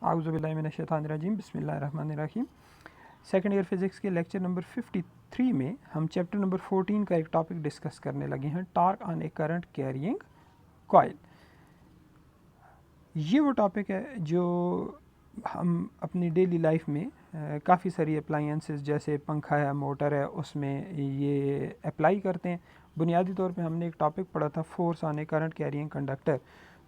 आउज़ुबिल्लाहिमिनश्शैतानिर्रजीम बिस्मिल्लाहिर्रहमानिर्रहीम। Second year physics के lecture number 53 में हम चैप्टर नंबर 14 का एक टॉपिक डिस्कस करने लगे हैं, torque on a current carrying coil. ये वो टॉपिक है जो हम अपनी डेली लाइफ में काफ़ी सारी अप्लायंसेस जैसे पंखा है, मोटर है, उसमें ये अप्लाई करते हैं। बुनियादी तौर पे हमने एक टॉपिक पढ़ा था force on a current carrying conductor,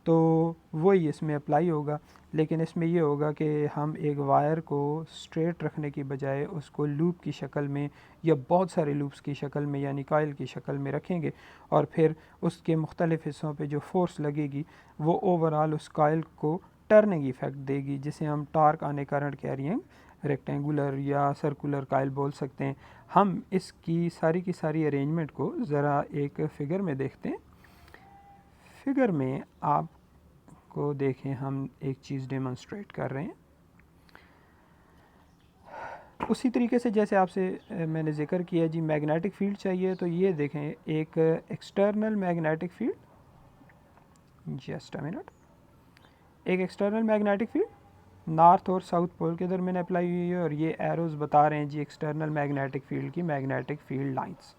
तो वही इसमें अप्लाई होगा। लेकिन इसमें ये होगा कि हम एक वायर को स्ट्रेट रखने की बजाय उसको लूप की शक्ल में या बहुत सारे लूप्स की शक्ल में यानी कॉइल की शक्ल में रखेंगे, और फिर उसके मुख्तलिफ़ हिस्सों पे जो फोर्स लगेगी वो ओवरऑल उस कॉइल को टर्निंग इफेक्ट देगी, जिसे हम torque on a current carrying rectangular या सर्कुलर कॉइल बोल सकते हैं। हम इसकी सारी की सारी अरेंजमेंट को ज़रा एक फ़िगर में देखते हैं। फिगर में आपको देखें, हम एक चीज़ डेमोन्स्ट्रेट कर रहे हैं उसी तरीके से जैसे आपसे मैंने ज़िक्र किया जी, मैग्नेटिक फील्ड चाहिए तो ये देखें एक external magnetic field, just a minute, एक एक्सटर्नल मैग्नेटिक फील्ड नॉर्थ और साउथ पोल के दरमियान अप्लाई हुई है, और ये एरोज़ बता रहे हैं जी एक्सटर्नल मैग्नेटिक फील्ड की मैग्नेटिक फील्ड लाइंस।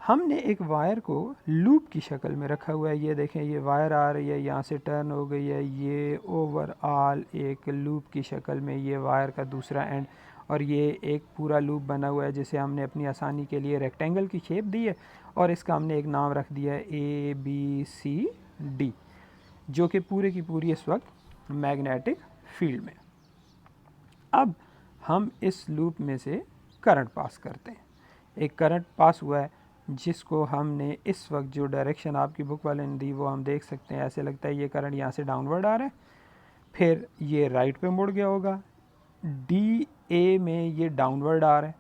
हमने एक वायर को लूप की शक्ल में रखा हुआ है, ये देखें ये वायर आ रही है, यहाँ से टर्न हो गई है, ये ओवरऑल एक लूप की शक्ल में ये वायर का दूसरा एंड, और ये एक पूरा लूप बना हुआ है जिसे हमने अपनी आसानी के लिए रेक्टेंगल की शेप दी है, और इसका हमने एक नाम रख दिया है ABCD, जो कि पूरे की पूरी इस वक्त मैग्नेटिक फील्ड में। अब हम इस लूप में से करंट पास करते हैं। एक करंट पास हुआ है जिसको हमने इस वक्त जो डायरेक्शन आपकी बुक वाले ने दी वो हम देख सकते हैं। ऐसे लगता है ये करंट यहाँ से डाउनवर्ड आ रहा है, फिर ये राइट पे मुड़ गया होगा, DA में ये डाउनवर्ड आ रहा है,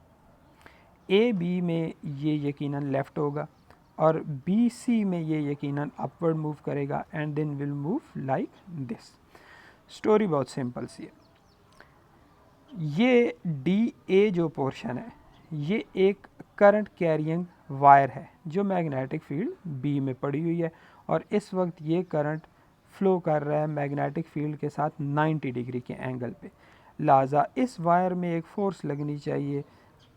AB में ये यकीनन लेफ़्ट होगा, और BC में ये यकीनन अपवर्ड मूव करेगा, and then will move like this. Story बहुत सिंपल सी है। ये DA जो पोर्शन है ये एक करंट कैरियंग वायर है जो मैग्नेटिक फील्ड B में पड़ी हुई है, और इस वक्त ये करंट फ्लो कर रहा है मैग्नेटिक फील्ड के साथ 90 डिग्री के एंगल पे। लिहाजा इस वायर में एक फोर्स लगनी चाहिए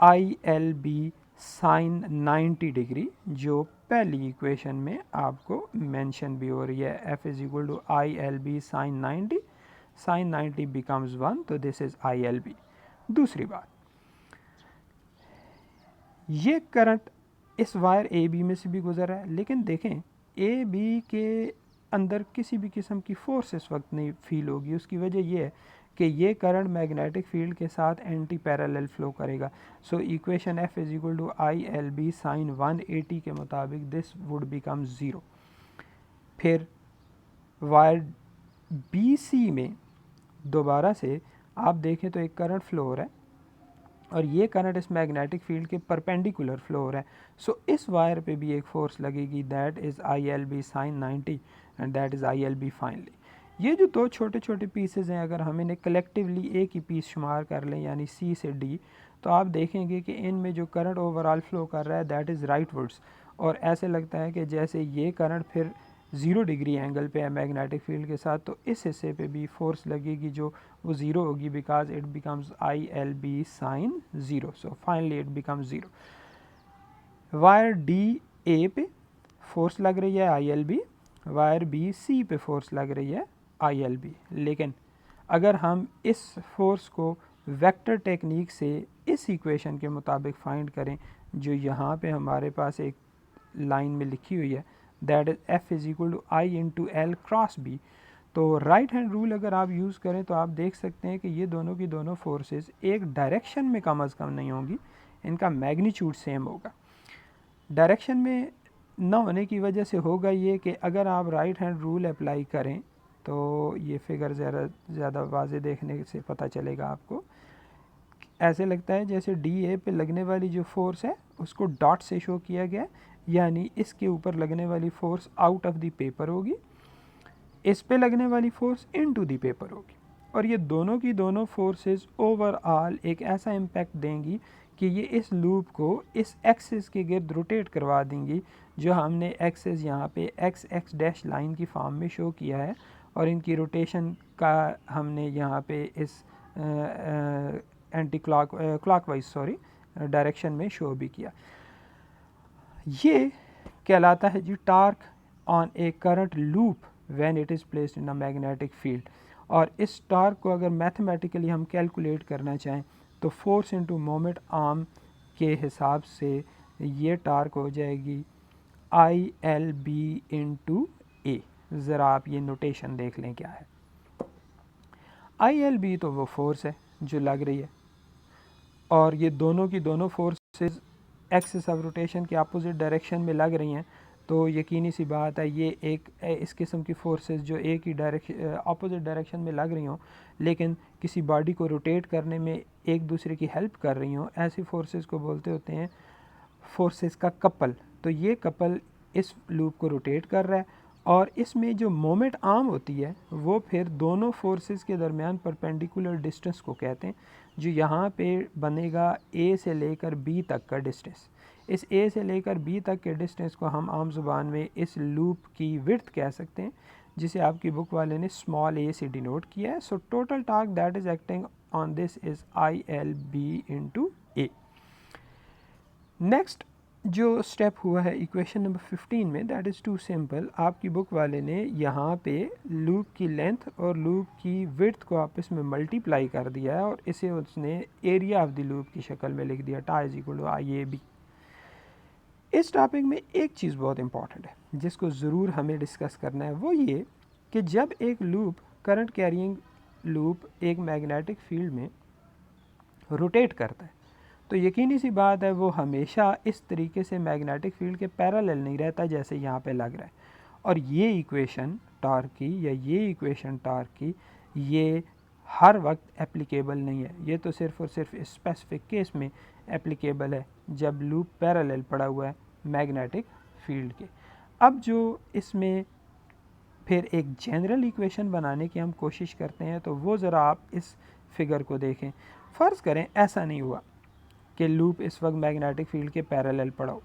ILB साइन 90 डिग्री, जो पहली इक्वेशन में आपको मेंशन भी हो रही है। F is equal to ILB sine 90, sine 90 becomes 1, तो दिस इज ILB। दूसरी बात, ये करंट इस वायर AB में से भी गुजर रहा है, लेकिन देखें AB के अंदर किसी भी किस्म की फोर्स इस वक्त नहीं फील होगी। उसकी वजह यह है कि ये करंट मैग्नेटिक फील्ड के साथ एंटी पैरेलल फ्लो करेगा। So equation F is equal to ILB sine 180 के मुताबिक दिस वुड बिकम 0। फिर वायर BC में दोबारा से आप देखें तो एक करंट फ्लो हो रहा है, और ये करंट इस मैग्नेटिक फील्ड के परपेंडिकुलर फ्लो हो रहा है। सो इस वायर पे भी एक फोर्स लगेगी, that is ILB sine 90 and that is ILB finally. ये जो दो छोटे छोटे पीसेज हैं, अगर हम इन्हें कलेक्टिवली एक ही पीस शुमार कर लें यानी C से D, तो आप देखेंगे कि इनमें जो करंट ओवरऑल फ्लो कर रहा है दैट इज़ राइटवर्ड्स, और ऐसे लगता है कि जैसे ये करंट फिर 0 डिग्री एंगल पे है मैग्नेटिक फील्ड के साथ, तो इस हिस्से पे भी फोर्स लगेगी जो वो 0 होगी, because it becomes ILB sine 0। So finally it becomes 0। Wire DA पे फोर्स लग रही है ILB, वायर BC पे फोर्स लग रही है ILB। लेकिन अगर हम इस फोर्स को वेक्टर टेक्निक से इस इक्वेशन के मुताबिक फाइंड करें जो यहाँ पे हमारे पास एक लाइन में लिखी हुई है, that is F is equal to I into L cross B, तो राइट हैंड रूल अगर आप यूज़ करें तो आप देख सकते हैं कि ये दोनों की दोनों फोर्सेस एक डायरेक्शन में कम अज़ कम नहीं होंगी, इनका मैग्नीट्यूड सेम होगा। डायरेक्शन में न होने की वजह से होगा ये कि अगर आप राइट हैंड रूल अप्लाई करें तो ये फिगर ज़्यादा वाज़े देखने से पता चलेगा आपको। ऐसे लगता है जैसे DA पे लगने वाली जो फोर्स है उसको डॉट से शो किया गया, यानी इसके ऊपर लगने वाली force out of the paper होगी, इस पे लगने वाली फोर्स इनटू द पेपर होगी, और ये दोनों की दोनों फोर्सेस ओवरऑल एक ऐसा इम्पैक्ट देंगी कि ये इस लूप को इस एक्सिस के गिर्द रोटेट करवा देंगी, जो हमने एक्सिस यहाँ पे एक्स डैश लाइन की फॉर्म में शो किया है, और इनकी रोटेशन का हमने यहाँ पे इस एंटी क्लॉकवाइज सॉरी डायरेक्शन में शो भी किया। ये कहलाता है जी torque on a current loop when it is placed in a magnetic field. और इस टार्क को अगर मैथमेटिकली हम कैलकुलेट करना चाहें तो फोर्स इनटू मोमेंट आर्म के हिसाब से ये टार्क हो जाएगी आई एल बी इंटू ए। ज़रा आप ये नोटेशन देख लें क्या है। आई एल बी तो वो फोर्स है जो लग रही है, और ये दोनों की दोनों फोर्सेस एक्सिस ऑफ रोटेशन के अपोजिट डायरेक्शन में लग रही हैं, तो यकीनी सी बात है ये एक इस किस्म की फोर्सेस जो एक ही डायरेक्शन अपोजिट डायरेक्शन में लग रही हों लेकिन किसी बॉडी को रोटेट करने में एक दूसरे की हेल्प कर रही हों, ऐसी फोर्सेस को बोलते होते हैं फोर्सेस का कपल। तो ये कपल इस लूप को रोटेट कर रहा है, और इसमें जो मोमेंट आर्म होती है वो फिर दोनों फोर्सेस के दरमियान परपेंडिकुलर डिस्टेंस को कहते हैं, जो यहाँ पे बनेगा ए से लेकर बी तक का डिस्टेंस। इस ए से लेकर बी तक के डिस्टेंस को हम आम ज़ुबान में इस लूप की विड्थ कह सकते हैं, जिसे आपकी बुक वाले ने स्मॉल ए से डिनोट किया है। So total torque that is acting on this is I L B into A. Next जो स्टेप हुआ है इक्वेशन नंबर 15 में, दैट इज़ टू सिंपल। आपकी बुक वाले ने यहाँ पे लूप की लेंथ और लूप की विड्थ को आपस में मल्टीप्लाई कर दिया है और इसे उसने एरिया ऑफ द लूप की शक्ल में लिख दिया, tau is equal to I A B. इस टॉपिक में एक चीज़ बहुत इंपॉर्टेंट है जिसको ज़रूर हमें डिस्कस करना है, वो ये कि जब एक लूप करंट कैरिंग लूप एक मैग्नेटिक फील्ड में रोटेट करता है तो यकीनी सी बात है वो हमेशा इस तरीके से मैग्नेटिक फील्ड के पैरेलल नहीं रहता जैसे यहाँ पे लग रहा है। और ये इक्वेशन टॉर्क की या ये इक्वेशन टॉर्क की ये हर वक्त एप्लीकेबल नहीं है, ये तो सिर्फ़ और सिर्फ स्पेसिफिक केस में एप्लीकेबल है जब लूप पैरेलल पड़ा हुआ है मैग्नेटिक फील्ड के। अब जो इसमें फिर एक जनरल इक्वेशन बनाने की हम कोशिश करते हैं तो वो ज़रा आप इस फिगर को देखें। फ़र्ज़ करें ऐसा नहीं हुआ कि लूप इस वक्त मैग्नेटिक फील्ड के पैरेलल पड़ा हो,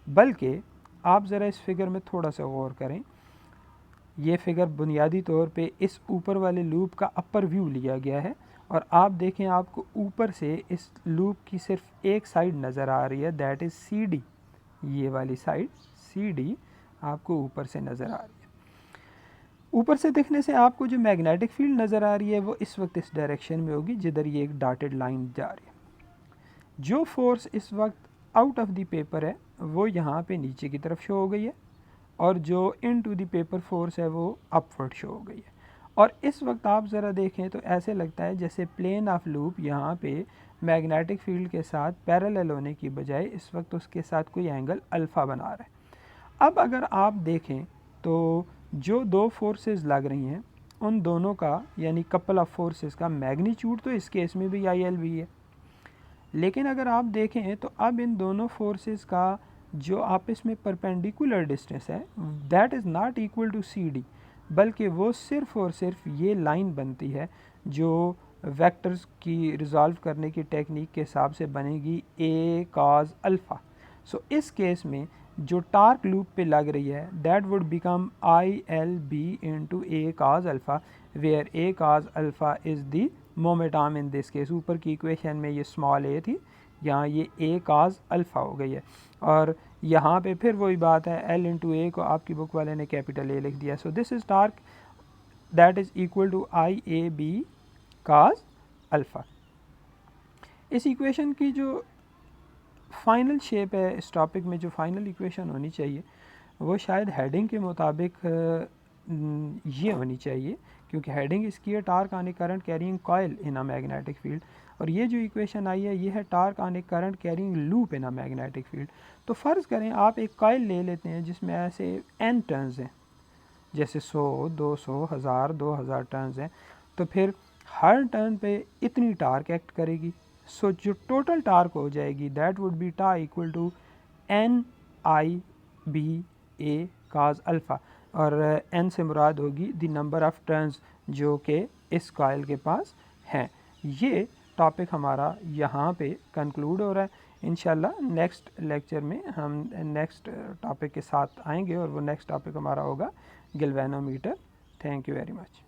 बल्कि आप ज़रा इस फिगर में थोड़ा सा गौर करें। ये फिगर बुनियादी तौर पे इस ऊपर वाले लूप का अपर व्यू लिया गया है और आप देखें आपको ऊपर से इस लूप की सिर्फ एक साइड नज़र आ रही है, दैट इज़ सी डी। ये वाली साइड सी डी आपको ऊपर से नज़र आ रही है। ऊपर से देखने से आपको जो मैग्नेटिक फील्ड नज़र आ रही है वो इस वक्त इस डायरेक्शन में होगी जिधर ये एक डॉटेड लाइन जा रही है। जो फोर्स इस वक्त आउट ऑफ द पेपर है वो यहाँ पे नीचे की तरफ शो हो गई है, और जो इन टू द पेपर फोर्स है वो अपवर्ड शो हो गई है। और इस वक्त आप ज़रा देखें तो ऐसे लगता है जैसे प्लेन ऑफ लूप यहाँ पे मैग्नेटिक फील्ड के साथ पैरेलल होने की बजाय इस वक्त उसके साथ कोई एंगल अल्फ़ा बना रहा है। अब अगर आप देखें तो जो दो फोर्सेस लग रही हैं उन दोनों का यानी कपल ऑफ फोर्सेस का मैग्नीट्यूड तो इस केस में भी आई एल भी है, लेकिन अगर आप देखें तो अब इन दोनों फोर्सेस का जो आपस में परपेंडिकुलर डिस्टेंस है that is not equal to C D, बल्कि वो सिर्फ़ और सिर्फ ये लाइन बनती है जो वेक्टर्स की रिज़ॉल्व करने की टेक्निक के हिसाब से बनेगी ए कॉज अल्फ़ा। सो इस केस में जो टार्क लूप पे लग रही है that would become I L B into A cos alpha, where A cos alpha is the moment arm in this case. ऊपर की इक्वेशन में ये स्मॉल ए थी, यहाँ ये ए काज अल्फ़ा हो गई है, और यहाँ पे फिर वही बात है एल इंटू ए को आपकी बुक वाले ने कैपिटल ए लिख दिया। So this is torque that is equal to I A B cos alpha. इस इक्वेशन की जो फाइनल शेप है इस टॉपिक में, जो फाइनल इक्वेशन होनी चाहिए वो शायद हेडिंग के मुताबिक ये होनी चाहिए, क्योंकि हेडिंग इसकी है torque on a current carrying coil in a magnetic field, और ये जो इक्वेशन आई है ये है torque on a current carrying loop in a magnetic field. तो फ़र्ज़ करें आप एक कॉइल ले लेते हैं जिसमें ऐसे n टर्न्स हैं, जैसे 100, 200, 1000, 2000 टर्न्स हैं, तो फिर हर टर्न पे इतनी टार्क एक्ट करेगी। सो जो टोटल टार्क हो जाएगी that would be tau equal to N I B A cos alpha, और n से मुराद होगी द नंबर ऑफ़ टर्न्स जो कि इस कॉइल के पास हैं। ये टॉपिक हमारा यहाँ पे कंक्लूड हो रहा है। इंशाल्लाह नेक्स्ट लेक्चर में हम नेक्स्ट टॉपिक के साथ आएंगे और वो नेक्स्ट टॉपिक हमारा होगा galvanometer thank you very much.